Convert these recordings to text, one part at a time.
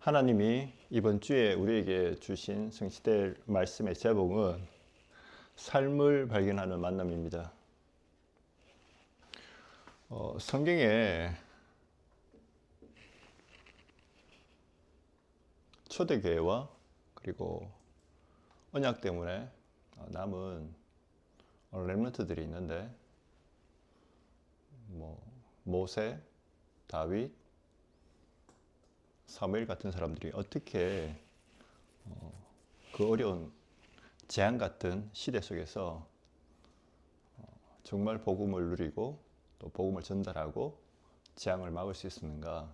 하나님이 이번 주에 우리에게 주신 성취될 말씀의 제목은 삶을 발견하는 만남입니다. 성경에 초대교회와 그리고 언약 때문에 남은 렘넌트들이 있는데 모세, 다윗, 사무엘 같은 사람들이 어떻게 그 어려운 재앙 같은 시대 속에서 정말 복음을 누리고 또 복음을 전달하고 재앙을 막을 수 있었는가?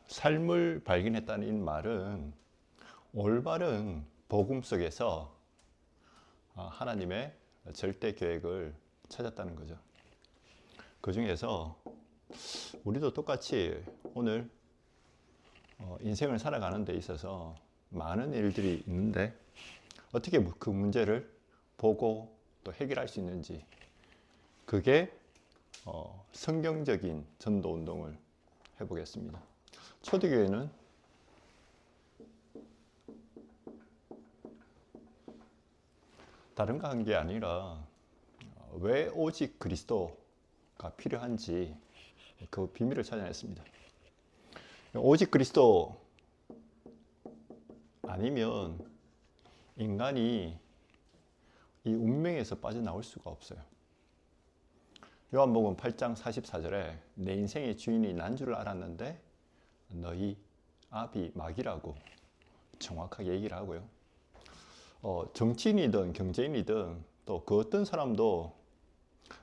삶을 발견했다는 이 말은 올바른 복음 속에서 하나님의 절대 계획을 찾았다는 거죠. 그 중에서 우리도 똑같이 오늘 인생을 살아가는 데 있어서 많은 일들이 있는데 어떻게 그 문제를 보고 또 해결할 수 있는지, 그게 성경적인 전도 운동을 해보겠습니다. 초대교회는 다른 게 아니라 왜 오직 그리스도가 필요한지 그 비밀을 찾아냈습니다. 오직 그리스도 아니면 인간이 이 운명에서 빠져나올 수가 없어요. 요한복음 8장 44절에 내 인생의 주인이 난 줄 알았는데 너희 아비 마귀라고 정확하게 얘기를 하고요. 정치인이든 경제인이든 또 그 어떤 사람도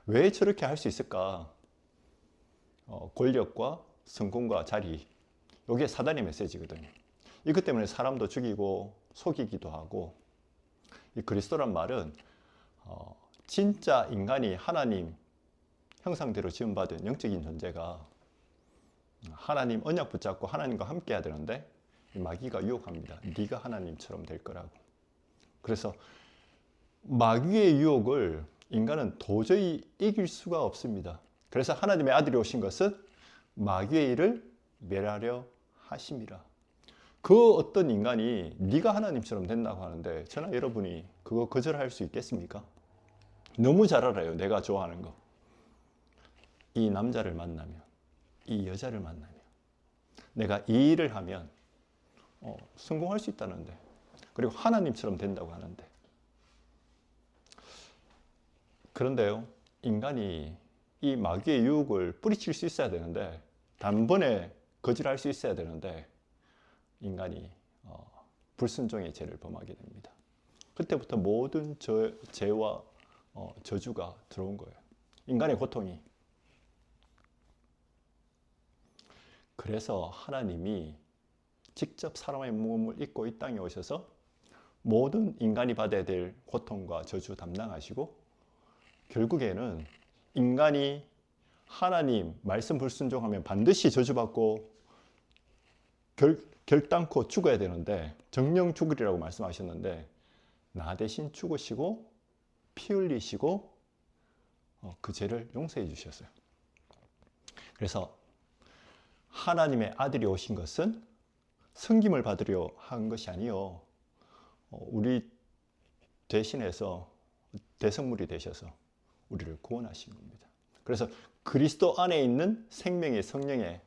왜 저렇게 할 수 있을까? 권력과 성공과 자리, 이게 사단의 메시지거든요. 이것 때문에 사람도 죽이고 속이기도 하고, 이 그리스도란 말은 진짜 인간이 하나님 형상대로 지음받은 영적인 존재가 하나님 언약 붙잡고 하나님과 함께 해야 되는데 마귀가 유혹합니다. 네가 하나님처럼 될 거라고. 그래서 마귀의 유혹을 인간은 도저히 이길 수가 없습니다. 그래서 하나님의 아들이 오신 것은 마귀의 일을 멸하려 하심이라. 그 어떤 인간이 네가 하나님처럼 된다고 하는데 저나 여러분이 그거 거절할 수 있겠습니까? 너무 잘 알아요. 내가 좋아하는 거. 이 남자를 만나면, 이 여자를 만나면, 내가 이 일을 하면 성공할 수 있다는데, 그리고 하나님처럼 된다고 하는데, 그런데요, 인간이 이 마귀의 유혹을 뿌리칠 수 있어야 되는데, 단번에 거절할 수 있어야 되는데, 인간이 불순종의 죄를 범하게 됩니다. 그때부터 모든 죄와 저주가 들어온 거예요. 인간의 고통이. 그래서 하나님이 직접 사람의 몸을 입고 이 땅에 오셔서 모든 인간이 받아야 될 고통과 저주 담당하시고, 결국에는 인간이 하나님 말씀 불순종하면 반드시 저주받고 결단코 죽어야 되는데, 정령 죽으리라고 말씀하셨는데 나 대신 죽으시고 피 흘리시고 그 죄를 용서해 주셨어요. 그래서 하나님의 아들이 오신 것은 섬김을 받으려 한 것이 아니요, 우리 대신해서 대성물이 되셔서 우리를 구원하신 겁니다. 그래서 그리스도 안에 있는 생명의 성령의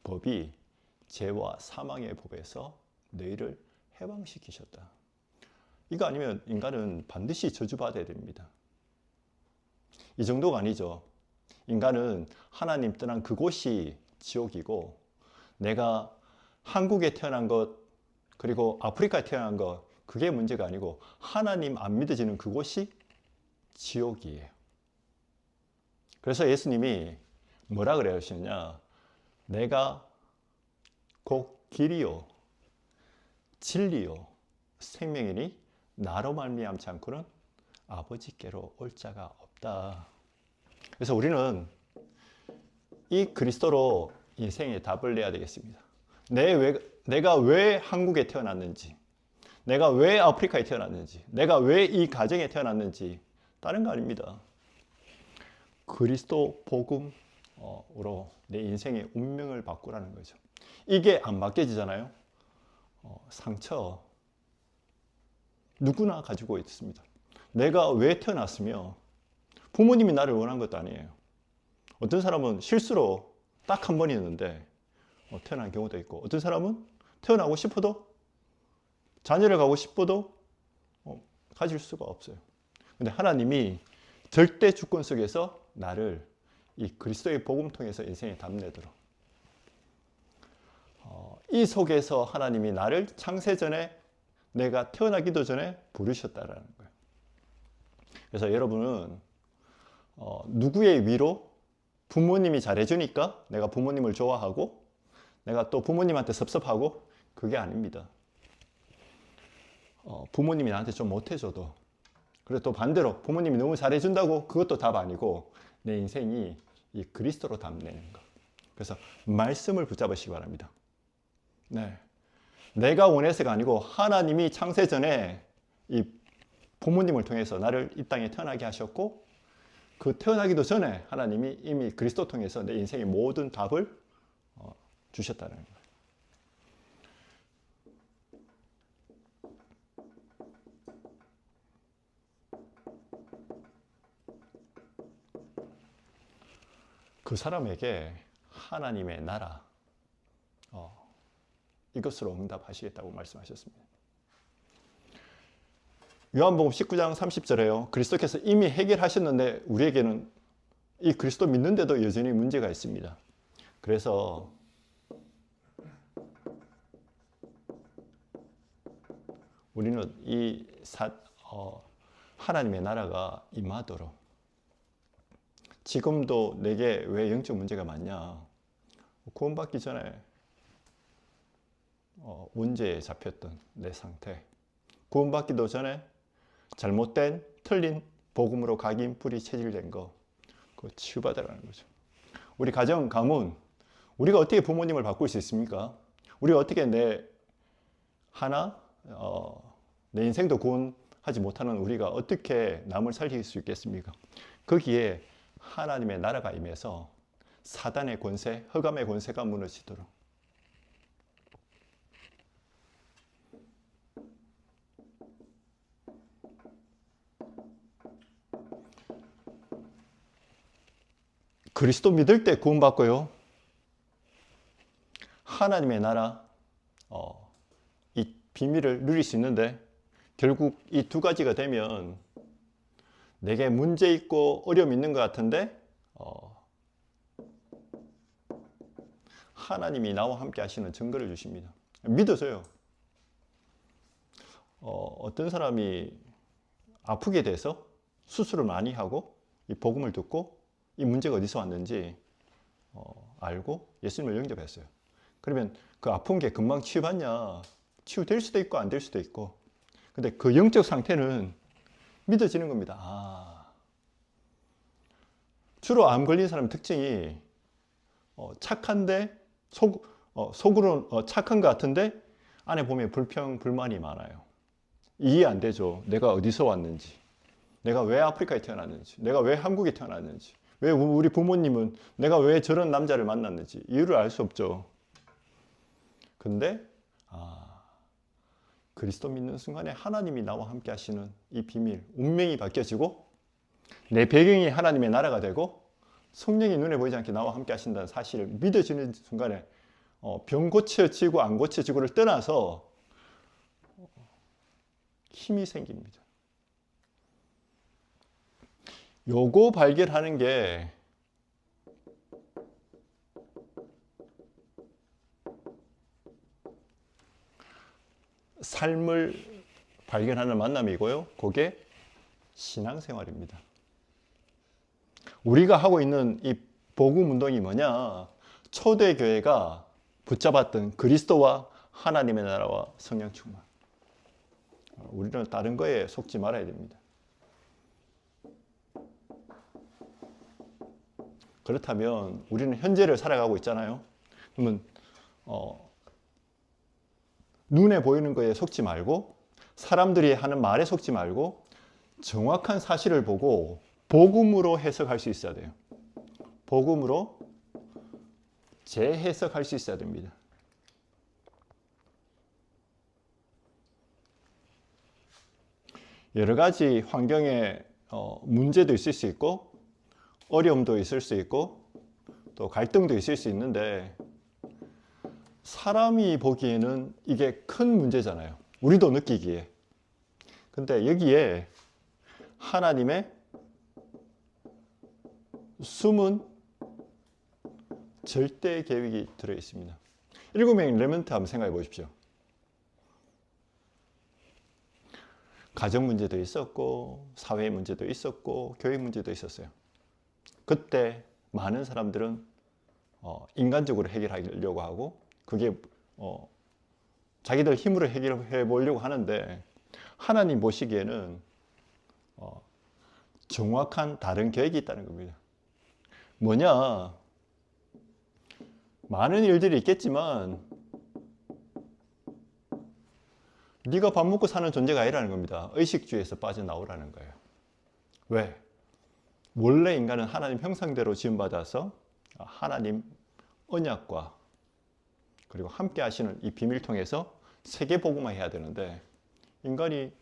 법이 죄와 사망의 법에서 너희를 해방시키셨다. 이거 아니면 인간은 반드시 저주받아야 됩니다. 이 정도가 아니죠. 인간은 하나님 떠난 그곳이 지옥이고, 내가 한국에 태어난 것, 그리고 아프리카에 태어난 것, 그게 문제가 아니고 하나님 안 믿어지는 그곳이 지옥이에요. 그래서 예수님이 뭐라 그래 하시느냐? 내가 곧 길이요 진리요 생명이니 나로 말미암지 않고는 아버지께로 올 자가 없다. 그래서 우리는 이 그리스도로 인생의 답을 내야 되겠습니다. 내가 왜 한국에 태어났는지, 내가 왜 아프리카에 태어났는지, 내가 왜 이 가정에 태어났는지 다른 거 아닙니다. 그리스도 복음으로 내 인생의 운명을 바꾸라는 거죠. 이게 안 바뀌어지잖아요. 상처 누구나 가지고 있습니다. 내가 왜 태어났으며 부모님이 나를 원한 것도 아니에요. 어떤 사람은 실수로 딱 한 번이었는데 태어난 경우도 있고, 어떤 사람은 태어나고 싶어도, 자녀를 가고 싶어도 가질 수가 없어요. 근데 하나님이 절대 주권 속에서 나를 이 그리스도의 복음 통해서 인생에 담내도록, 이 속에서 하나님이 나를 창세전에, 내가 태어나기도 전에 부르셨다라는 거예요. 그래서 여러분은 누구의 위로? 부모님이 잘해주니까 내가 부모님을 좋아하고, 내가 또 부모님한테 섭섭하고, 그게 아닙니다. 부모님이 나한테 좀 못해줘도, 그리고 또 반대로 부모님이 너무 잘해준다고 그것도 답 아니고, 내 인생이 이 그리스도로 담내는 거. 그래서 말씀을 붙잡으시기 바랍니다. 네, 내가 원해서가 아니고 하나님이 창세전에 이 부모님을 통해서 나를 이 땅에 태어나게 하셨고, 그 태어나기도 전에 하나님이 이미 그리스도 통해서 내 인생의 모든 답을 주셨다는 거예요. 그 사람에게 하나님의 나라, 이것으로 응답하시겠다고 말씀하셨습니다. 요한복음 19장 30절에요. 그리스도께서 이미 해결하셨는데 우리에게는 이 그리스도 믿는데도 여전히 문제가 있습니다. 그래서 우리는 이 하나님의 나라가 임하도록, 지금도 내게 왜 영적 문제가 많냐? 구원받기 전에 문제에 잡혔던 내 상태, 구원받기도 전에 잘못된 틀린 복음으로 각인 뿌리 체질된 거, 그거 치유받으라는 거죠. 우리 가정, 가문, 우리가 어떻게 부모님을 바꿀 수 있습니까? 우리가 어떻게 내 인생도 구원하지 못하는 우리가 어떻게 남을 살릴 수 있겠습니까? 거기에 하나님의 나라가 임해서 사단의 권세, 흑암의 권세가 무너지도록, 그리스도 믿을 때 구원받고요, 하나님의 나라, 이 비밀을 누릴 수 있는데, 결국 이 두 가지가 되면 내게 문제 있고 어려움 있는 것 같은데 하나님이 나와 함께 하시는 증거를 주십니다. 믿어져요. 어떤 사람이 아프게 돼서 수술을 많이 하고 이 복음을 듣고 이 문제가 어디서 왔는지 알고 예수님을 영접했어요. 그러면 그 아픈 게 금방 치유받냐? 치유될 수도 있고 안 될 수도 있고. 근데 그 영적 상태는 믿어지는 겁니다. 주로 암 걸린 사람 특징이 착한데 속으로는 착한 것 같은데 안에 보면 불평, 불만이 많아요. 이해 안 되죠. 내가 어디서 왔는지, 내가 왜 아프리카에 태어났는지, 내가 왜 한국에 태어났는지, 왜 우리 부모님은 내가 왜 저런 남자를 만났는지 이유를 알 수 없죠. 근데 그리스도 믿는 순간에 하나님이 나와 함께 하시는 이 비밀, 운명이 바뀌어지고 내 배경이 하나님의 나라가 되고 성령이 눈에 보이지 않게 나와 함께 하신다는 사실을 믿어지는 순간에 병 고쳐지고 안 고쳐지고를 떠나서 힘이 생깁니다. 요거 발견하는 게 삶을 발견하는 만남이고요. 그게 신앙생활입니다. 우리가 하고 있는 이 복음 운동이 뭐냐? 초대교회가 붙잡았던 그리스도와 하나님의 나라와 성령 충만. 우리는 다른 거에 속지 말아야 됩니다. 그렇다면 우리는 현재를 살아가고 있잖아요. 그러면 눈에 보이는 거에 속지 말고 사람들이 하는 말에 속지 말고 정확한 사실을 보고 복음으로 해석할 수 있어야 돼요. 복음으로 재해석할 수 있어야 됩니다. 여러 가지 환경에 문제도 있을 수 있고 어려움도 있을 수 있고 또 갈등도 있을 수 있는데 사람이 보기에는 이게 큰 문제잖아요. 우리도 느끼기에. 근데 여기에 하나님의 숨은 절대 계획이 들어 있습니다. 7명의 렘넌트 한번 생각해 보십시오. 가정 문제도 있었고 사회 문제도 있었고 교회 문제도 있었어요. 그때 많은 사람들은 인간적으로 해결하려고 하고 그게 자기들 힘으로 해결해 보려고 하는데 하나님 보시기에는 정확한 다른 계획이 있다는 겁니다. 뭐냐? 많은 일들이 있겠지만 네가 밥 먹고 사는 존재가 아니라는 겁니다. 의식주의에서 빠져나오라는 거예요. 왜? 원래 인간은 하나님 형상대로 지음받아서 하나님 언약과 그리고 함께 하시는 이 비밀 통해서 세계 복음화해야 되는데 인간이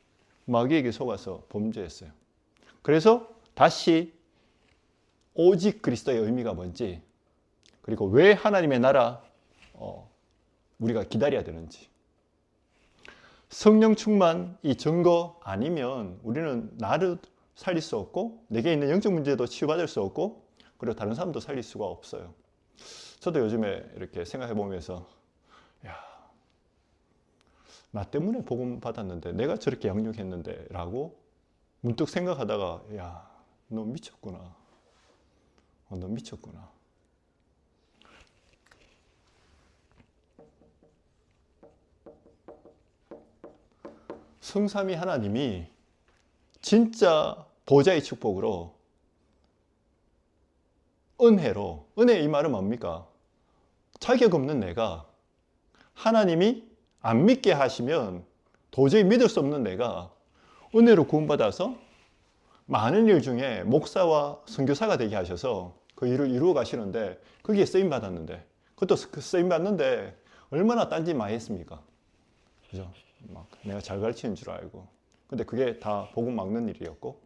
마귀에게 속아서 범죄했어요. 그래서 다시 오직 그리스도의 의미가 뭔지 그리고 왜 하나님의 나라 우리가 기다려야 되는지 성령 충만이 증거 아니면 우리는 나를 살릴 수 없고 내게 있는 영적 문제도 치유받을 수 없고 그리고 다른 사람도 살릴 수가 없어요. 저도 요즘에 이렇게 생각해 보면서 나 때문에 복음 받았는데 내가 저렇게 양육했는데 라고 문득 생각하다가 너 미쳤구나. 너 미쳤구나. 성삼위 하나님이 진짜 보좌의 축복으로 은혜로 은혜 이 말은 뭡니까? 자격 없는 내가 하나님이 안 믿게 하시면 도저히 믿을 수 없는 내가 은혜로 구원받아서 많은 일 중에 목사와 선교사가 되게 하셔서 그 일을 이루어 가시는데 거기에 쓰임 받았는데 그것도 쓰임 받는데 얼마나 딴짓 많이 했습니까? 그죠? 막 내가 잘 가르치는 줄 알고 근데 그게 다 복음 막는 일이었고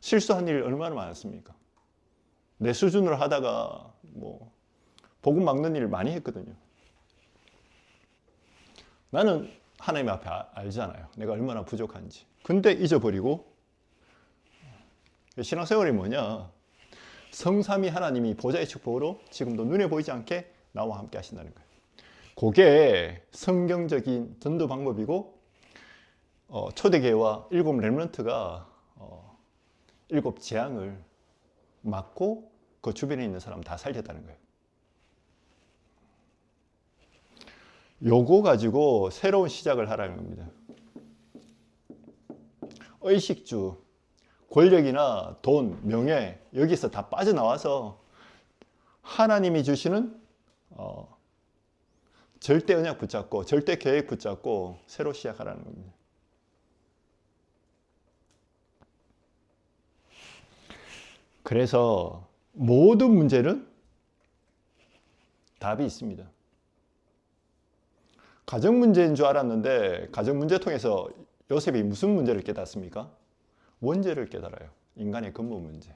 실수한 일 얼마나 많았습니까? 내 수준으로 하다가 뭐 복음 막는 일을 많이 했거든요. 나는 하나님 앞에 알잖아요. 내가 얼마나 부족한지. 근데 잊어버리고 신앙생활이 뭐냐? 성삼위 하나님이 보좌의 축복으로 지금도 눈에 보이지 않게 나와 함께 하신다는 거예요. 그게 성경적인 전도 방법이고 초대교회와 7 렘넌트가 7 재앙을 막고 그 주변에 있는 사람 다 살렸다는 거예요. 요거 가지고 새로운 시작을 하라는 겁니다. 의식주, 권력이나 돈, 명예 여기서 다 빠져나와서 하나님이 주시는 절대 언약 붙잡고 절대 계획 붙잡고 새로 시작하라는 겁니다. 그래서 모든 문제는 답이 있습니다. 가정 문제인 줄 알았는데 가정 문제 통해서 요셉이 무슨 문제를 깨닫습니까? 원죄를 깨달아요. 인간의 근본 문제.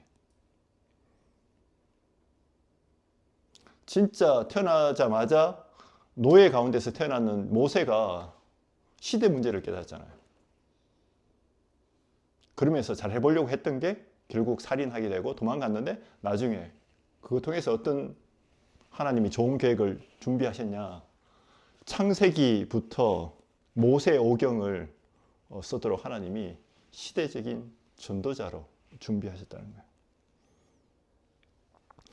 진짜 태어나자마자 노예 가운데서 태어났는 모세가 시대 문제를 깨닫잖아요. 그러면서 잘 해보려고 했던 게 결국 살인하게 되고 도망갔는데 나중에 그거 통해서 어떤 하나님이 좋은 계획을 준비하셨냐. 창세기부터 모세 오경을 쓰도록 하나님이 시대적인 전도자로 준비하셨다는 거예요.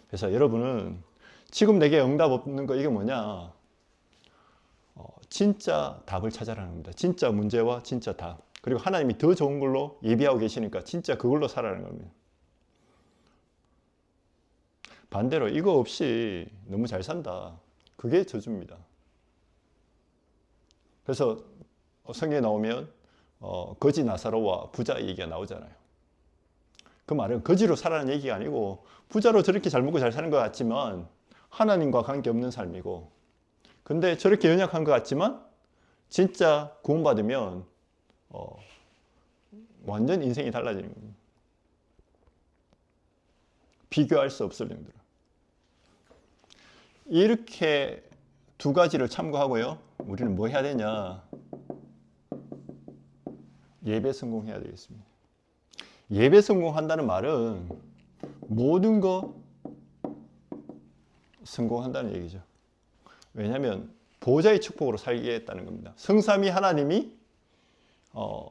그래서 여러분은 지금 내게 응답 없는 거 이게 뭐냐? 진짜 답을 찾아라는 겁니다. 진짜 문제와 진짜 답. 그리고 하나님이 더 좋은 걸로 예비하고 계시니까 진짜 그걸로 살아라는 겁니다. 반대로 이거 없이 너무 잘 산다. 그게 저주입니다. 그래서 성경에 나오면 거지 나사로와 부자 얘기가 나오잖아요. 그 말은 거지로 살아라는 얘기가 아니고 부자로 저렇게 잘 먹고 잘 사는 것 같지만 하나님과 관계없는 삶이고, 근데 저렇게 연약한 것 같지만 진짜 구원받으면 완전 인생이 달라지는 겁니다. 비교할 수 없을 정도로. 이렇게 두 가지를 참고하고요, 우리는 뭐 해야 되냐? 예배 성공해야 되겠습니다. 예배 성공한다는 말은 모든 거 성공한다는 얘기죠. 왜냐하면 보좌의 축복으로 살겠다는 겁니다. 성삼위 하나님이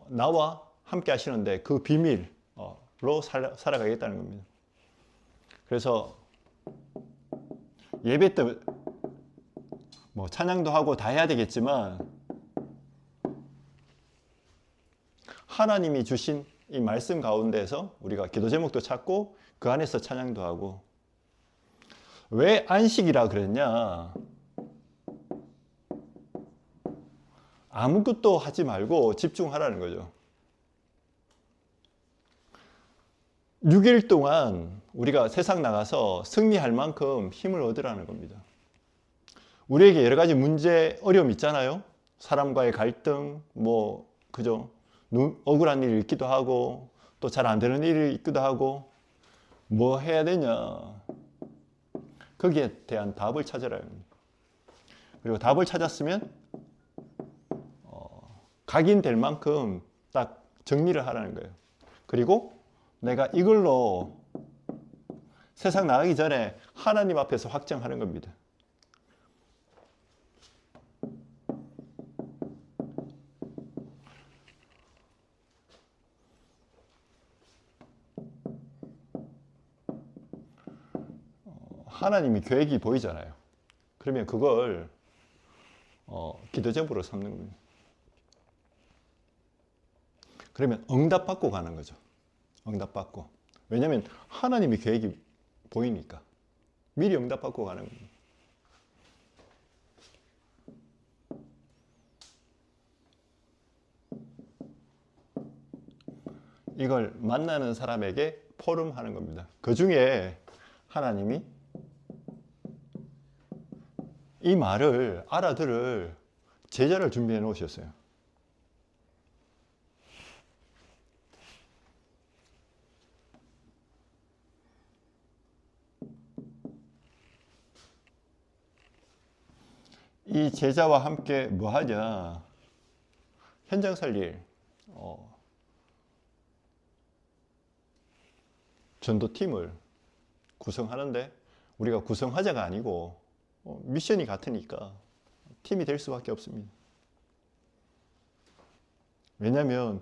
나와 함께 하시는데 그 비밀로 살아가겠다는 겁니다. 그래서 예배 때 뭐 찬양도 하고 다 해야 되겠지만 하나님이 주신 이 말씀 가운데서 우리가 기도 제목도 찾고 그 안에서 찬양도 하고. 왜 안식이라 그랬냐? 아무것도 하지 말고 집중하라는 거죠. 6일 동안 우리가 세상 나가서 승리할 만큼 힘을 얻으라는 겁니다. 우리에게 여러 가지 문제, 어려움 있잖아요. 사람과의 갈등, 그죠? 억울한 일이 있기도 하고, 또 잘 안 되는 일이 있기도 하고, 뭐 해야 되냐? 거기에 대한 답을 찾으라. 그리고 답을 찾았으면, 각인될 만큼 딱 정리를 하라는 거예요. 그리고 내가 이걸로 세상 나가기 전에 하나님 앞에서 확정하는 겁니다. 하나님이 계획이 보이잖아요. 그러면 그걸 기도 제목으로 삼는 겁니다. 그러면 응답받고 가는 거죠. 응답받고. 왜냐하면 하나님이 계획이 보이니까 미리 응답받고 가는 겁니다. 이걸 만나는 사람에게 포럼하는 겁니다. 그 중에 하나님이 이 말을 알아들을 제자를 준비해 놓으셨어요. 이 제자와 함께 뭐 하냐? 현장 살릴 전도팀을 구성하는데, 우리가 구성하자가 아니고 미션이 같으니까 팀이 될 수밖에 없습니다. 왜냐하면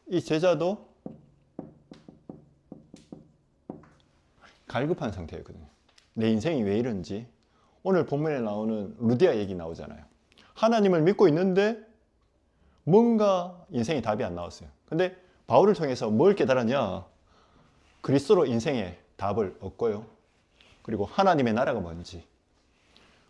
이 제자도 갈급한 상태였거든요. 내 인생이 왜 이런지. 오늘 본문에 나오는 루디아 얘기 나오잖아요. 하나님을 믿고 있는데 뭔가 인생의 답이 안 나왔어요. 근데 바울을 통해서 뭘 깨달았냐? 그리스도로 인생의 답을 얻고요. 그리고 하나님의 나라가 뭔지.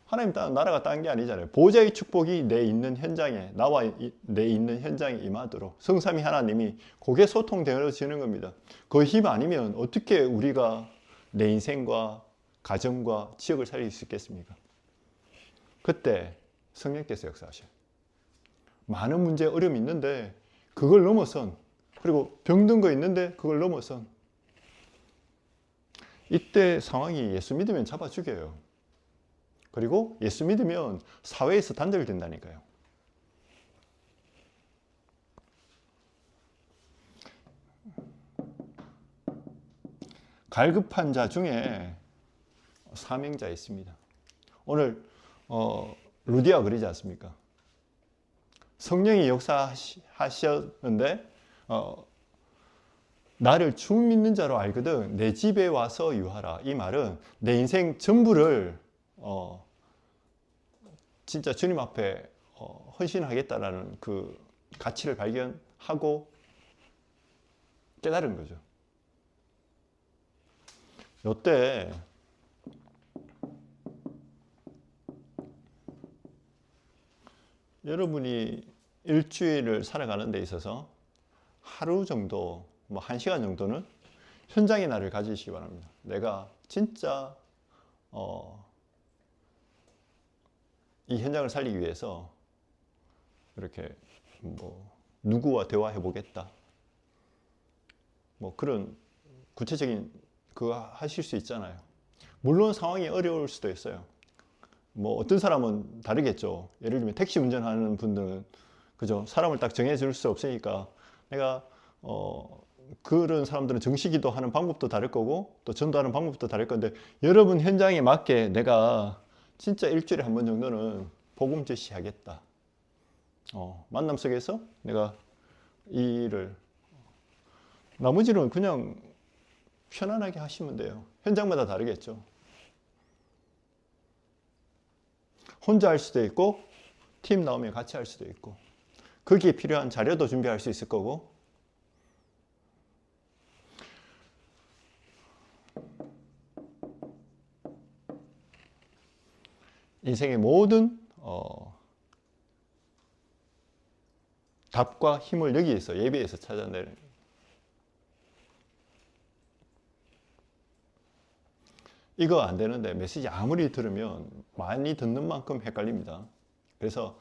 하나님 나라가 딴 게 아니잖아요. 보좌의 축복이 내 있는 현장에, 나와 내 있는 현장에 임하도록 성삼위 하나님이 그게 소통되어지는 겁니다. 그 힘 아니면 어떻게 우리가 내 인생과 가정과 지역을 살릴 수 있겠습니까? 그때 성령께서 역사하셔요. 많은 문제, 어려움이 있는데 그걸 넘어선, 그리고 병든 거 있는데 그걸 넘어선, 이때 상황이 예수 믿으면 잡아 죽여요. 그리고 예수 믿으면 사회에서 단절된다니까요. 갈급한 자 중에 사명자 있습니다. 오늘 루디아 그러지 않습니까? 성령이 역사하셨는데 나를 주 믿는 자로 알거든 내 집에 와서 유하라. 이 말은 내 인생 전부를 진짜 주님 앞에 헌신하겠다라는 그 가치를 발견하고 깨달은 거죠. 이때 여러분이 일주일을 살아가는 데 있어서 하루 정도, 뭐 1시간 정도는 현장의 날을 가지시기 바랍니다. 내가 진짜 이 현장을 살리기 위해서 이렇게 뭐 누구와 대화해 보겠다, 뭐 그런 구체적인 그거 하실 수 있잖아요. 물론 상황이 어려울 수도 있어요. 뭐 어떤 사람은 다르겠죠. 예를 들면 택시 운전하는 분들은 그죠, 사람을 딱 정해줄 수 없으니까 내가 그런 사람들은 정시기도 하는 방법도 다를 거고 또 전도하는 방법도 다를 건데, 여러분 현장에 맞게 내가 진짜 일주일에 한 번 정도는 복음 제시하겠다. 만남 속에서 내가 이 일을, 나머지는 그냥 편안하게 하시면 돼요. 현장마다 다르겠죠. 혼자 할 수도 있고 팀 나오면 같이 할 수도 있고, 거기에 필요한 자료도 준비할 수 있을 거고. 인생의 모든 답과 힘을 여기에서, 예배에서 찾아내는. 이거 안 되는데 메시지 아무리 들으면 많이 듣는 만큼 헷갈립니다. 그래서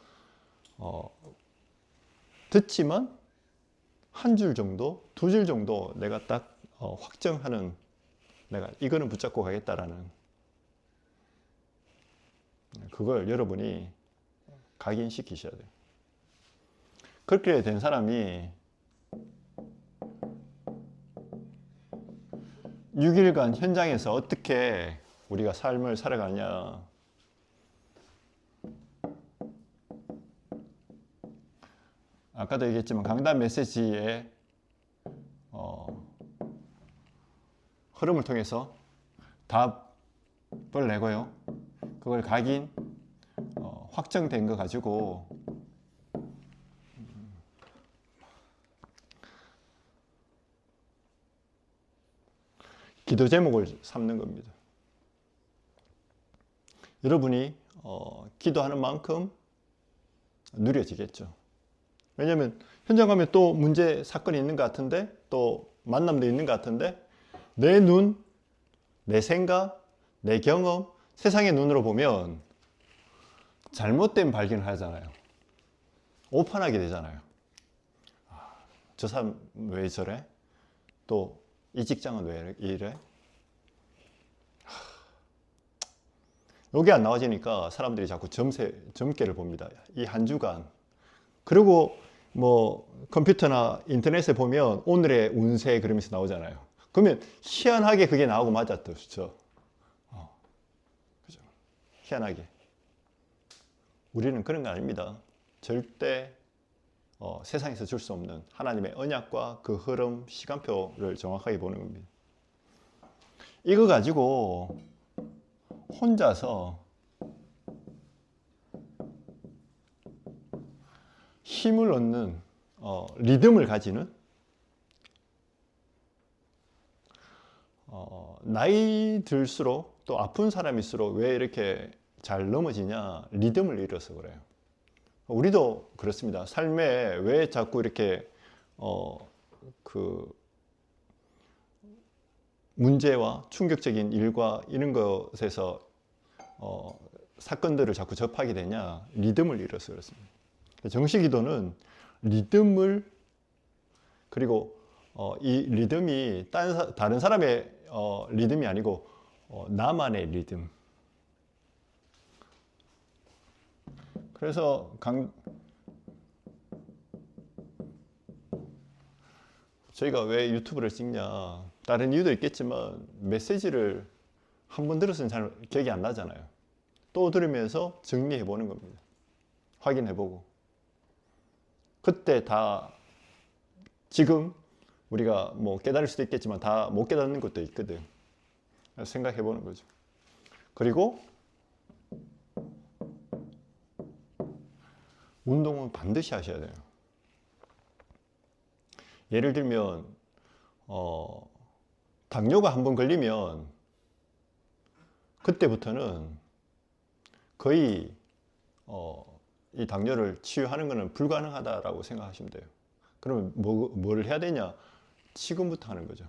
듣지만 한 줄 정도, 2줄 정도 내가 딱 확정하는, 내가 이거는 붙잡고 가겠다라는, 그걸 여러분이 각인시키셔야 돼요. 그렇게 된 사람이 6일간 현장에서 어떻게 우리가 삶을 살아가냐. 아까도 얘기했지만 강단 메시지의 흐름을 통해서 답을 내고요. 그걸 각인, 확정된 거 가지고 기도 제목을 삼는 겁니다. 여러분이 기도하는 만큼 누려지겠죠. 왜냐하면 현장 가면 또 문제, 사건이 있는 것 같은데, 또 만남도 있는 것 같은데, 내 눈, 내 생각, 내 경험, 세상의 눈으로 보면 잘못된 발견을 하잖아요. 오판하게 되잖아요. 저 사람 왜 저래? 또 이 직장은 왜 이래? 여기 안 나와지니까 사람들이 자꾸 점괘를 봅니다. 이 한 주간. 그리고 뭐 컴퓨터나 인터넷에 보면 오늘의 운세 그러면서 나오잖아요. 그러면 희한하게 그게 나오고 맞았죠. 그죠? 희한하게. 우리는 그런 거 아닙니다. 절대 세상에서 줄 수 없는 하나님의 언약과 그 흐름, 시간표를 정확하게 보는 겁니다. 이거 가지고 혼자서 힘을 얻는, 리듬을 가지는, 나이 들수록 또 아픈 사람일수록 왜 이렇게 잘 넘어지냐, 리듬을 잃어서 그래요. 우리도 그렇습니다. 삶에 왜 자꾸 이렇게 그 문제와 충격적인 일과 이런 것에서 사건들을 자꾸 접하게 되냐, 리듬을 잃어서 그렇습니다. 정시기도는 리듬을, 그리고 이 리듬이 다른 사람의 리듬이 아니고 나만의 리듬. 그래서 저희가 왜 유튜브를 찍냐, 다른 이유도 있겠지만 메시지를 한 번 들었으면 잘 기억이 안 나잖아요. 또 들으면서 정리해 보는 겁니다. 확인해 보고. 그때 다 지금 우리가 뭐 깨달을 수도 있겠지만 다 못 깨닫는 것도 있거든. 생각해 보는 거죠. 그리고 운동은 반드시 하셔야 돼요. 예를 들면 당뇨가 한번 걸리면 그때부터는 거의 이 당뇨를 치유하는 것은 불가능하다라고 생각하시면 돼요. 그러면 뭘 해야 되냐? 지금부터 하는 거죠.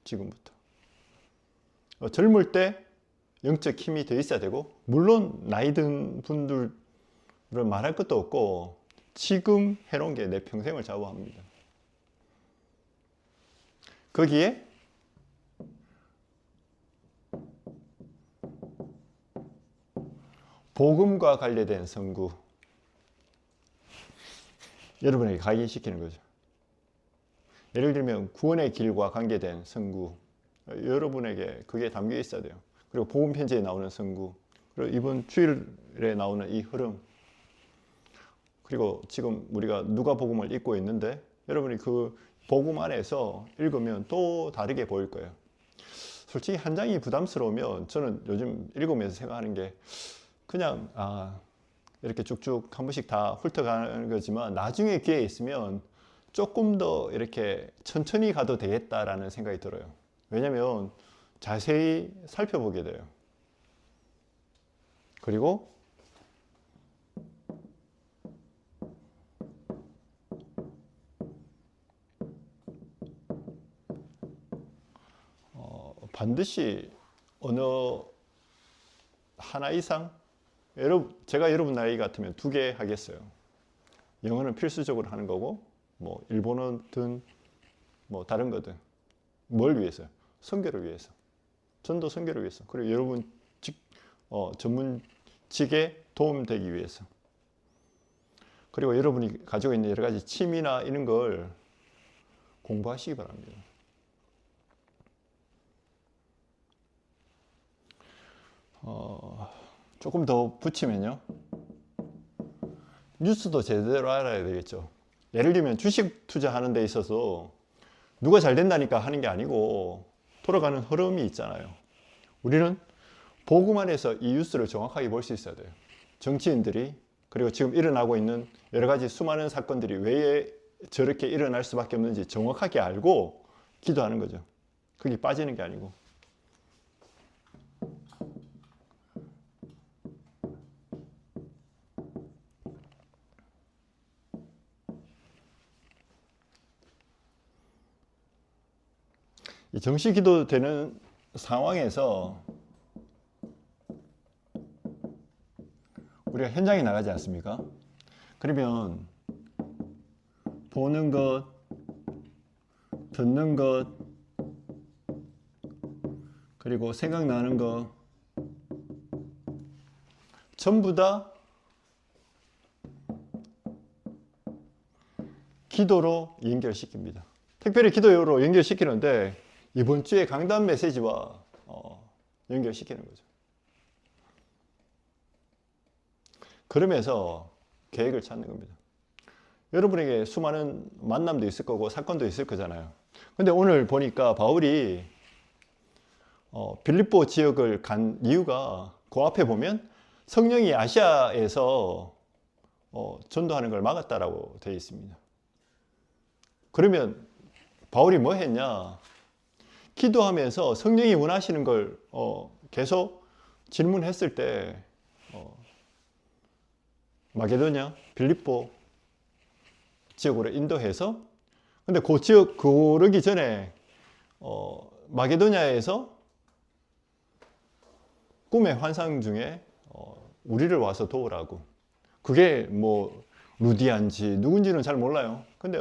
지금부터. 젊을 때 영적 힘이 더 있어야 되고, 물론 나이 든 분들은 말할 것도 없고 지금 해놓은 게 내 평생을 좌우합니다. 거기에 복음과 관련된 선구, 여러분에게 각인시키는 거죠. 예를 들면 구원의 길과 관계된 선구, 여러분에게 그게 담겨 있어야 돼요. 그리고 복음 편지에 나오는 선구, 그리고 이번 주일에 나오는 이 흐름, 그리고 지금 우리가 누가복음을 읽고 있는데 여러분이 그 복음 안에서 읽으면 또 다르게 보일 거예요. 솔직히 한 장이 부담스러우면 저는 요즘 읽으면서 생각하는 게 그냥 이렇게 쭉쭉 한 번씩 다 훑어가는 거지만 나중에 기회 있으면 조금 더 이렇게 천천히 가도 되겠다라는 생각이 들어요. 왜냐하면 자세히 살펴보게 돼요. 그리고 반드시 어느 하나 이상, 제가 여러분 나이 같으면 2개 하겠어요. 영어는 필수적으로 하는 거고, 뭐 일본어든 뭐 다른 거든. 뭘 위해서요? 선교를 위해서. 전도 선교를 위해서. 그리고 여러분 전문직에 도움되기 위해서. 그리고 여러분이 가지고 있는 여러 가지 취미나 이런 걸 공부하시기 바랍니다. 조금 더 붙이면요. 뉴스도 제대로 알아야 되겠죠. 예를 들면 주식 투자하는 데 있어서 누가 잘 된다니까 하는 게 아니고 돌아가는 흐름이 있잖아요. 우리는 복음 안에서 이 뉴스를 정확하게 볼 수 있어야 돼요. 정치인들이, 그리고 지금 일어나고 있는 여러 가지 수많은 사건들이 왜 저렇게 일어날 수밖에 없는지 정확하게 알고 기도하는 거죠. 거기 빠지는 게 아니고. 이 정시 기도되는 상황에서 우리가 현장에 나가지 않습니까? 그러면 보는 것, 듣는 것, 그리고 생각나는 것 전부 다 기도로 연결시킵니다. 특별히 기도로 연결시키는데 이번 주에 강단 메시지와 연결시키는 거죠. 그러면서 계획을 찾는 겁니다. 여러분에게 수많은 만남도 있을 거고 사건도 있을 거잖아요. 근데 오늘 보니까 바울이 빌립보 지역을 간 이유가 그 앞에 보면 성령이 아시아에서 전도하는 걸 막았다라고 되어 있습니다. 그러면 바울이 뭐 했냐? 기도하면서 성령이 원하시는 걸 계속 질문했을 때 마게도냐, 빌립보 지역으로 인도해서, 근데 그 지역 고르기 전에 마게도냐에서 꿈의 환상 중에 우리를 와서 도우라고. 그게 뭐 루디안지 누군지는 잘 몰라요. 근데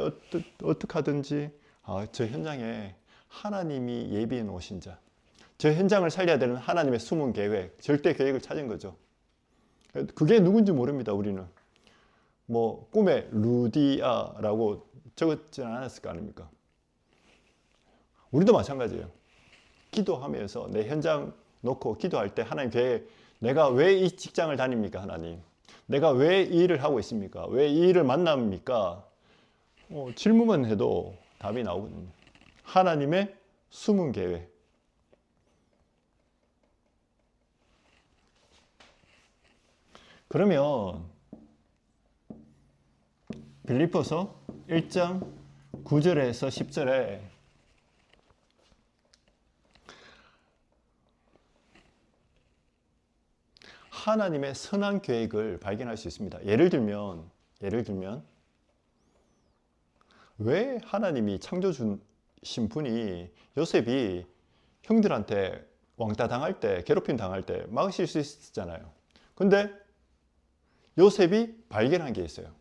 어떻게 하든지 저 현장에 하나님이 예비해 놓으신 자, 저 현장을 살려야 되는 하나님의 숨은 계획, 절대 계획을 찾은 거죠. 그게 누군지 모릅니다. 우리는 뭐 꿈에 루디아라고 적었지는 않았을 거 아닙니까? 우리도 마찬가지예요. 기도하면서 내 현장 놓고 기도할 때 하나님 계획, 내가 왜 이 직장을 다닙니까? 하나님, 내가 왜 이 일을 하고 있습니까? 왜 이 일을 만납니까? 질문만 해도 답이 나오거든요. 하나님의 숨은 계획. 그러면 빌립보서 1장 9절에서 10절에 하나님의 선한 계획을 발견할 수 있습니다. 예를 들면 왜 하나님이 창조 주신 분이 요셉이 형들한테 왕따 당할 때, 괴롭힘 당할 때 막으실 수 있었잖아요. 근데 요셉이 발견한 게 있어요.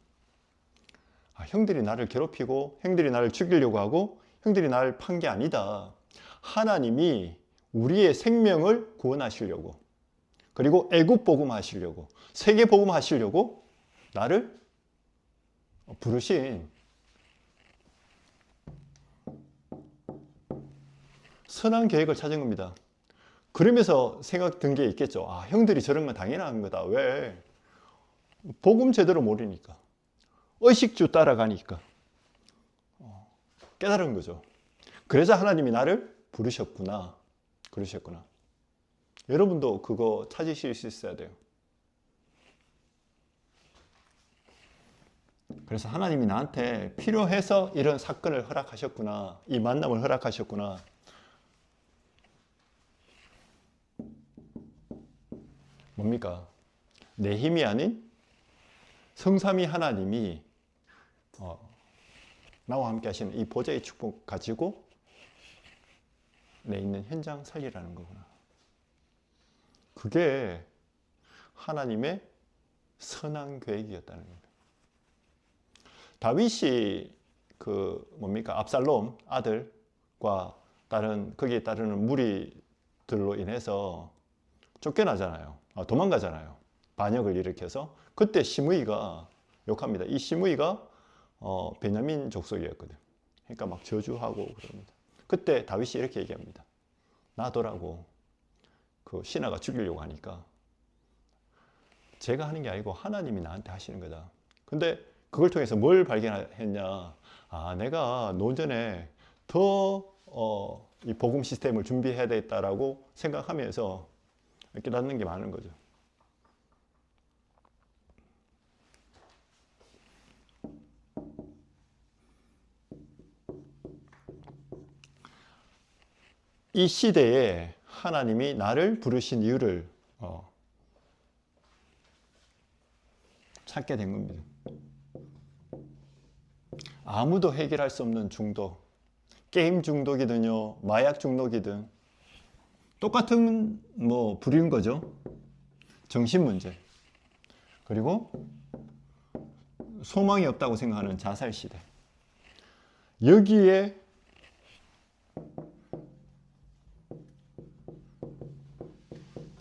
형들이 나를 괴롭히고 형들이 나를 죽이려고 하고 형들이 나를 판 게 아니다. 하나님이 우리의 생명을 구원하시려고, 그리고 애국 복음 하시려고, 세계 복음 하시려고 나를 부르신 선한 계획을 찾은 겁니다. 그러면서 생각 든 게 있겠죠. 형들이 저런 건 당연한 거다. 왜? 복음 제대로 모르니까, 의식주 따라가니까 깨달은 거죠. 그래서 하나님이 나를 부르셨구나. 그러셨구나. 여러분도 그거 찾으실 수 있어야 돼요. 그래서 하나님이 나한테 필요해서 이런 사건을 허락하셨구나. 이 만남을 허락하셨구나. 뭡니까? 내 힘이 아닌 성삼위 하나님이 나와 함께 하시는 이 보좌의 축복 가지고 내 있는 현장 살리라는 거구나. 그게 하나님의 선한 계획이었다는 겁니다. 다윗이 압살롬 아들과 거기에 따르는 무리들로 인해서 쫓겨나잖아요. 도망가잖아요. 반역을 일으켜서. 그때 시므이가 욕합니다. 이 시므이가 베냐민 족속이었거든. 그러니까 막 저주하고 그럽니다. 그때 다윗이 이렇게 얘기합니다. 놔둬라고. 그 신하가 죽이려고 하니까 제가 하는 게 아니고 하나님이 나한테 하시는 거다. 근데 그걸 통해서 뭘 발견했냐? 내가 노전에 더 이 복음 시스템을 준비해야 되겠다라고 생각하면서 깨닫는 게 많은 거죠. 이 시대에 하나님이 나를 부르신 이유를 찾게 된 겁니다. 아무도 해결할 수 없는 중독, 게임 중독이든요, 마약 중독이든 똑같은 부류인 거죠. 정신 문제. 그리고 소망이 없다고 생각하는 자살 시대. 여기에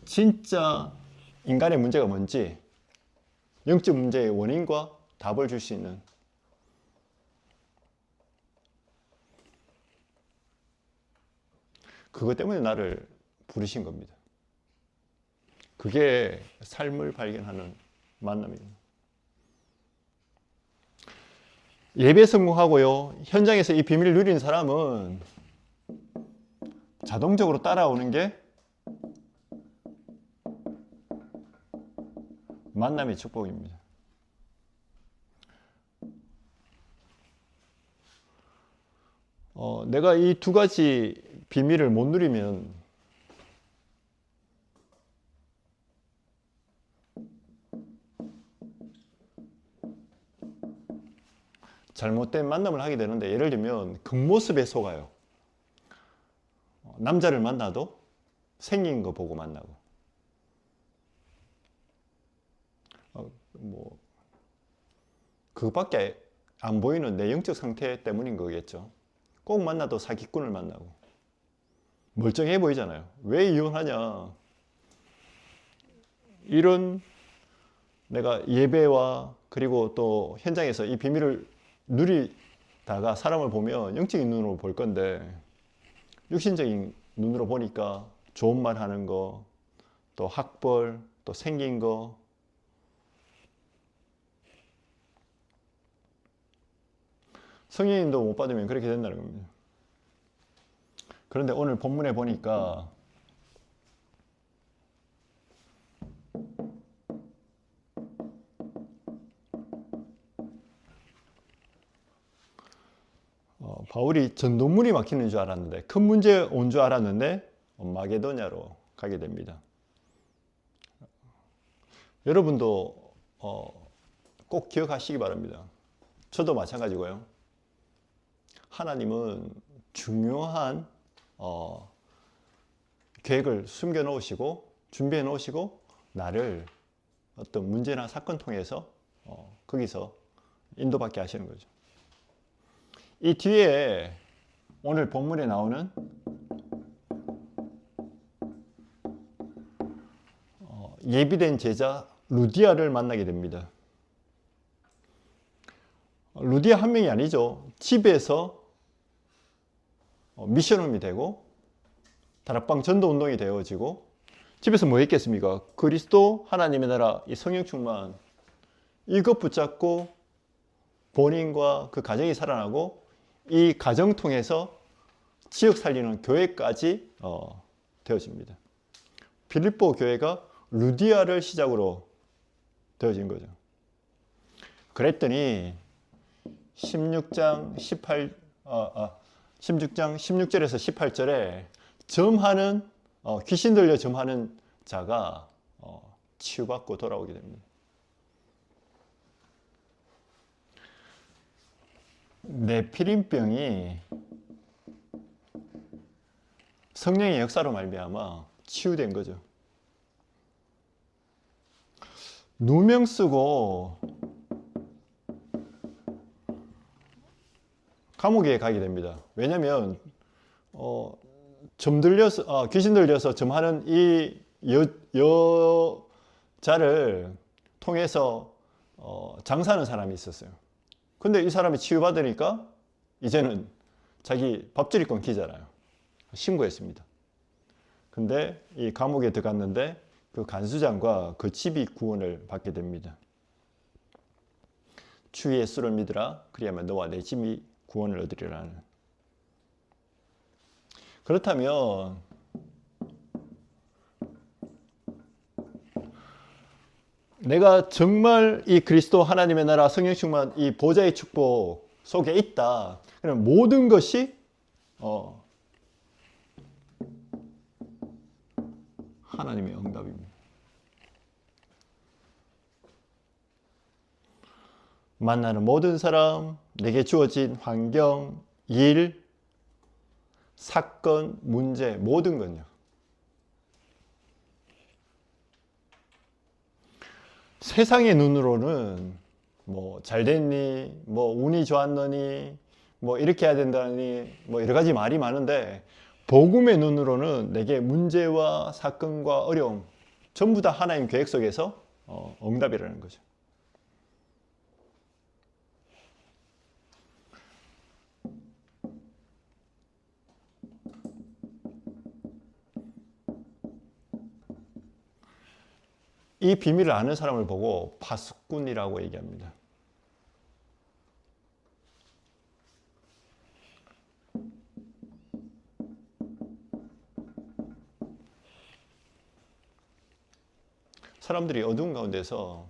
진짜 인간의 문제가 뭔지, 영적 문제의 원인과 답을 줄 수 있는, 그것 때문에 나를 부르신 겁니다. 그게 삶을 발견하는 만남입니다. 예배 성공하고요, 현장에서 이 비밀을 누린 사람은 자동적으로 따라오는 게 만남의 축복입니다. 내가 이 두 가지 비밀을 못 누리면 잘못된 만남을 하게 되는데, 예를 들면 겉모습에 속아요. 남자를 만나도 생긴 거 보고 만나고, 그것밖에 안 보이는 내 영적 상태 때문인 거겠죠. 꼭 만나도 사기꾼을 만나고 멀쩡해 보이잖아요. 왜 이혼하냐? 이런, 내가 예배와 그리고 또 현장에서 이 비밀을 누리다가 사람을 보면 영적인 눈으로 볼 건데, 육신적인 눈으로 보니까 좋은 말 하는 거, 또 학벌, 또 생긴 거, 성령님도 못 받으면 그렇게 된다는 겁니다. 그런데 오늘 본문에 보니까 바울이 전도문이 막히는 줄 알았는데, 큰 문제 온 줄 알았는데 마게도냐로 가게 됩니다. 여러분도 꼭 기억하시기 바랍니다. 저도 마찬가지고요. 하나님은 중요한 계획을 숨겨 놓으시고 준비해 놓으시고 나를 어떤 문제나 사건 통해서 거기서 인도받게 하시는 거죠. 이 뒤에 오늘 본문에 나오는 예비된 제자 루디아를 만나게 됩니다. 루디아 한 명이 아니죠. 집에서 미션홈이 되고 다락방 전도운동이 되어지고 집에서 뭐 했겠습니까? 그리스도 하나님의 나라 이 성령 충만 이것 붙잡고 본인과 그 가정이 살아나고 이 가정 통해서 지역 살리는 교회까지 되어집니다. 빌립보 교회가 루디아를 시작으로 되어진 거죠. 그랬더니 16장 16절에서 18절에 점하는 귀신 들려 점하는 자가 치유받고 돌아오게 됩니다. 네피림병이 성령의 역사로 말미암아 치유된 거죠. 누명 쓰고 감옥에 가게 됩니다. 왜냐하면 귀신 들려서 점하는 이 여자를 통해서 장사하는 사람이 있었어요. 근데 이 사람이 치유받으니까 이제는 자기 밥줄이 끊기잖아요. 신고했습니다. 근데 이 감옥에 들어갔는데 그 간수장과 그 집이 구원을 받게 됩니다. 주 예수를 믿으라 그리하면 너와 내 집이 구원을 얻으리라는. 그렇다면 내가 정말 이 그리스도 하나님의 나라 성령 충만 이 보좌의 축복 속에 있다. 그럼 모든 것이 하나님의 응답입니다. 만나는 모든 사람, 내게 주어진 환경, 일, 사건, 문제 모든 건요. 세상의 눈으로는 뭐 잘됐니, 뭐 운이 좋았느니, 뭐 이렇게 해야 된다니, 뭐 여러 가지 말이 많은데 복음의 눈으로는 내게 문제와 사건과 어려움 전부 다 하나님 계획 속에서 응답이라는 거죠. 이 비밀을 아는 사람을 보고 파수꾼이라고 얘기합니다. 사람들이 어두운 가운데서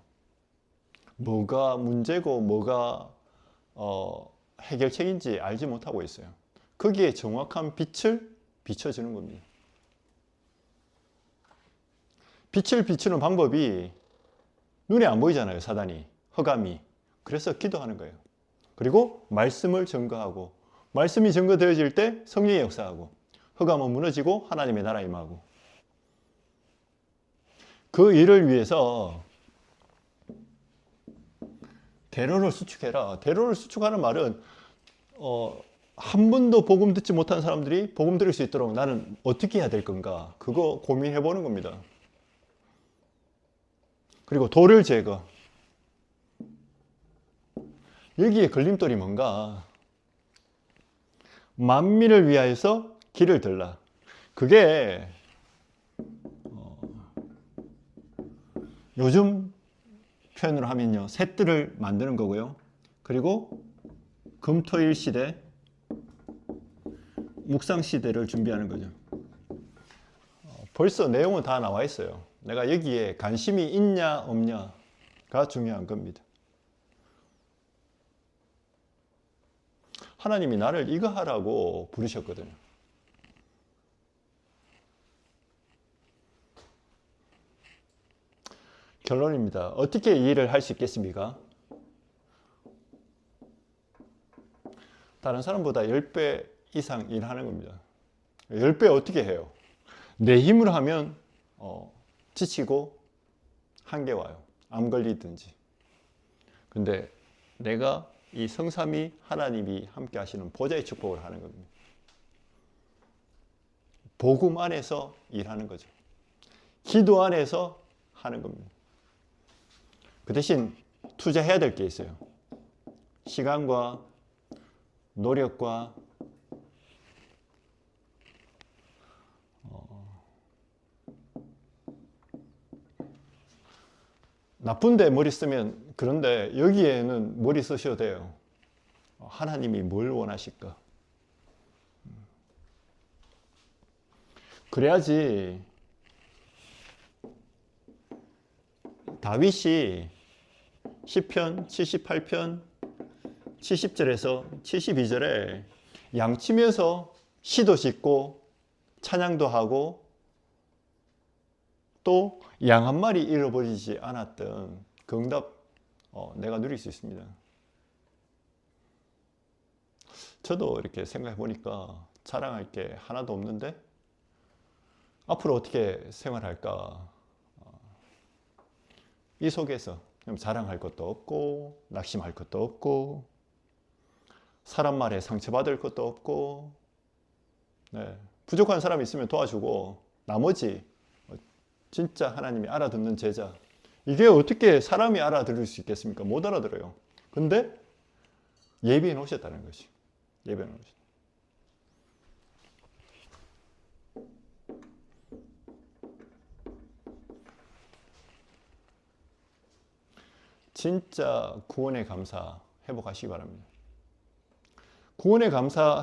뭐가 문제고 뭐가 해결책인지 알지 못하고 있어요. 거기에 정확한 빛을 비춰주는 겁니다. 빛을 비추는 방법이 눈에 안 보이잖아요. 사단이, 흑암이. 그래서 기도하는 거예요. 그리고 말씀을 증거하고 말씀이 증거되어질 때 성령이 역사하고 흑암은 무너지고 하나님의 나라 임하고 그 일을 위해서 대로를 수축해라. 대로를 수축하는 말은 한 번도 복음 듣지 못한 사람들이 복음 들을 수 있도록 나는 어떻게 해야 될 건가? 그거 고민해 보는 겁니다. 그리고 돌을 제거. 여기에 걸림돌이 뭔가? 만민을 위하여서 길을 들라. 그게 요즘 표현으로 하면요, 셋들을 만드는 거고요. 그리고 금토일 시대, 묵상 시대를 준비하는 거죠. 벌써 내용은 다 나와 있어요. 내가 여기에 관심이 있냐 없냐가 중요한 겁니다. 하나님이 나를 이거 하라고 부르셨거든요. 결론입니다. 어떻게 이 일을 할 수 있겠습니까? 다른 사람보다 10배 이상 일하는 겁니다. 10배 어떻게 해요? 내 힘으로 하면 지치고 한계 와요. 암 걸리든지. 근데 내가 이 성삼위 하나님이 함께 하시는 보좌의 축복을 하는 겁니다. 복음 안에서 일하는 거죠. 기도 안에서 하는 겁니다. 그 대신 투자해야 될 게 있어요. 시간과 노력과 나쁜데 머리 쓰면, 그런데 여기에는 머리 쓰셔도 돼요. 하나님이 뭘 원하실까? 그래야지. 다윗이 시편 78편 70절에서 72절에 양치면서 시도 짓고 찬양도 하고 또 양 한 마리 잃어버리지 않았던 그 응답 내가 누릴 수 있습니다. 저도 이렇게 생각해 보니까 자랑할 게 하나도 없는데 앞으로 어떻게 생활할까? 이 속에서 자랑할 것도 없고 낙심할 것도 없고 사람 말에 상처받을 것도 없고, 네, 부족한 사람이 있으면 도와주고 나머지 진짜 하나님이 알아듣는 제자, 이게 어떻게 사람이 알아들을 수 있겠습니까? 못 알아들어요. 근데 예비해 놓으셨다는 것이. 예비해 놓으셨다. 진짜 구원의 감사 회복하시기 바랍니다. 구원의 감사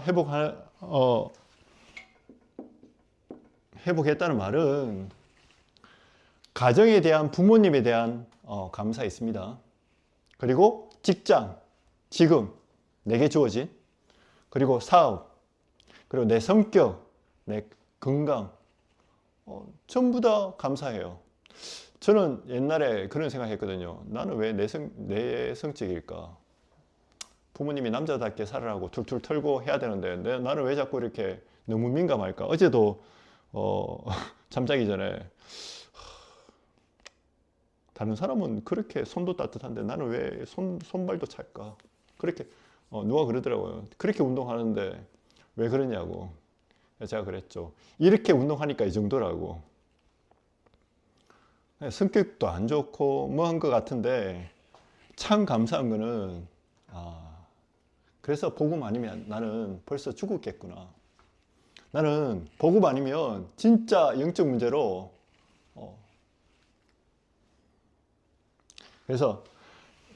회복했다는 말은 가정에 대한, 부모님에 대한 감사 있습니다. 그리고 직장, 지금 내게 주어진, 그리고 사업, 그리고 내 성격, 내 건강, 전부 다 감사해요. 저는 옛날에 그런 생각했거든요. 나는 왜 내 성격일까? 부모님이 남자답게 살으라고 툴툴 털고 해야 되는데 나는 왜 자꾸 이렇게 너무 민감할까? 어제도 잠자기 전에 다른 사람은 그렇게 손도 따뜻한데 나는 왜 손발도 찰까? 그렇게 누가 그러더라고요. 그렇게 운동하는데 왜 그러냐고. 제가 그랬죠. 이렇게 운동하니까 이 정도라고. 성격도 안 좋고 뭐 한 것 같은데 참 감사한 거는 그래서 복음 아니면 나는 벌써 죽었겠구나. 나는 복음 아니면 진짜 영적 문제로 그래서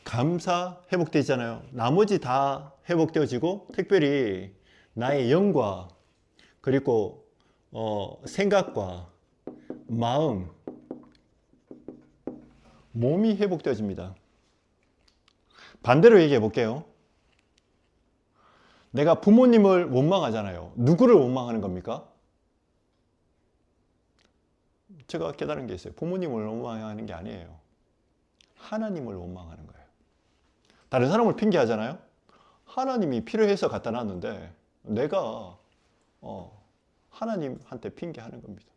감사 회복되잖아요. 나머지 다 회복되어지고 특별히 나의 영과 그리고 생각과 마음, 몸이 회복되어집니다. 반대로 얘기해 볼게요. 내가 부모님을 원망하잖아요. 누구를 원망하는 겁니까? 제가 깨달은 게 있어요. 부모님을 원망하는 게 아니에요. 하나님을 원망하는 거예요. 다른 사람을 핑계하잖아요. 하나님이 필요해서 갖다 놨는데 내가 하나님한테 핑계하는 겁니다.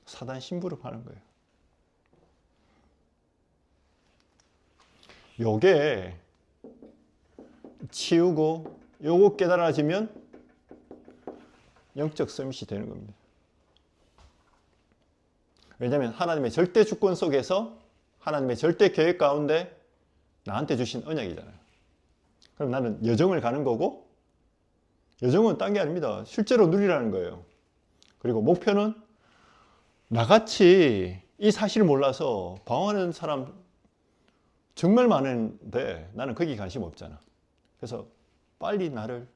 사단 심부름하는 거예요. 요게 치우고 요거 깨달아지면 영적 서밋이 되는 겁니다. 왜냐하면 하나님의 절대 주권 속에서 하나님의 절대 계획 가운데 나한테 주신 언약이잖아요. 그럼 나는 여정을 가는 거고, 여정은 딴 게 아닙니다. 실제로 누리라는 거예요. 그리고 목표는 나같이 이 사실을 몰라서 방황하는 사람 정말 많은데 나는 거기 관심 없잖아. 그래서 빨리 나를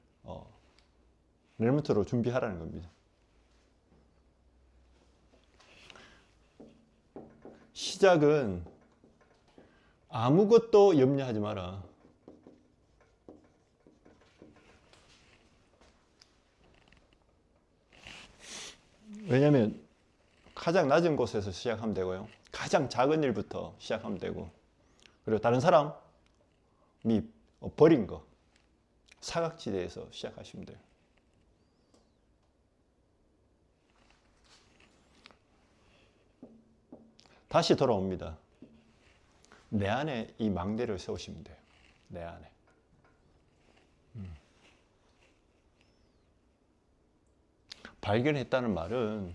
렐몬트로 준비하라는 겁니다. 시작은 아무것도 염려하지 마라. 왜냐하면 가장 낮은 곳에서 시작하면 되고요. 가장 작은 일부터 시작하면 되고, 그리고 다른 사람이 버린 거, 사각지대에서 시작하시면 돼요. 다시 돌아옵니다. 내 안에 이 망대를 세우시면 돼요. 내 안에. 발견했다는 말은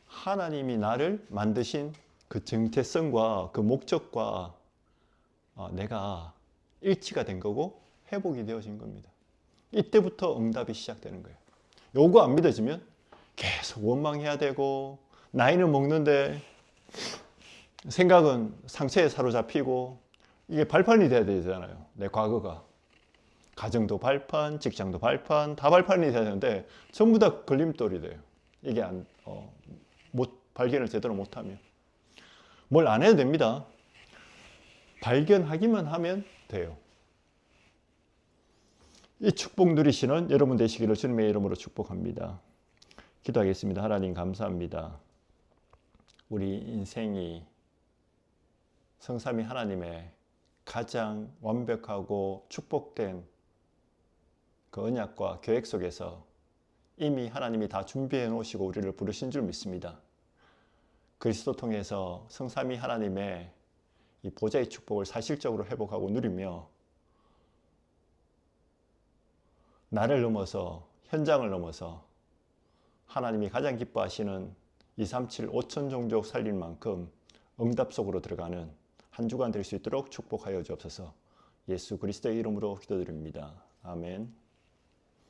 하나님이 나를 만드신 그 정체성과 그 목적과 내가 일치가 된 거고 회복이 되어진 겁니다. 이때부터 응답이 시작되는 거예요. 요거 안 믿어지면 계속 원망해야 되고, 나이는 먹는데 생각은 상처에 사로잡히고, 이게 발판이 돼야 되잖아요. 내 과거가. 가정도 발판, 직장도 발판, 다 발판이 돼야 되는데 전부 다 걸림돌이 돼요. 이게 발견을 제대로 못하면. 뭘 안 해도 됩니다. 발견하기만 하면 돼요. 이 축복 누리시는 여러분 되시기를 주님의 이름으로 축복합니다. 기도하겠습니다. 하나님 감사합니다. 우리 인생이 성삼위 하나님의 가장 완벽하고 축복된 그 언약과 계획 속에서 이미 하나님이 다 준비해 놓으시고 우리를 부르신 줄 믿습니다. 그리스도 통해서 성삼위 하나님의 이 보좌의 축복을 사실적으로 회복하고 누리며 나를 넘어서 현장을 넘어서 하나님이 가장 기뻐하시는 237 5천 종족 살릴 만큼 응답 속으로 들어가는 한 주간 될 수 있도록 축복하여 주옵소서. 예수 그리스도의 이름으로 기도드립니다. 아멘.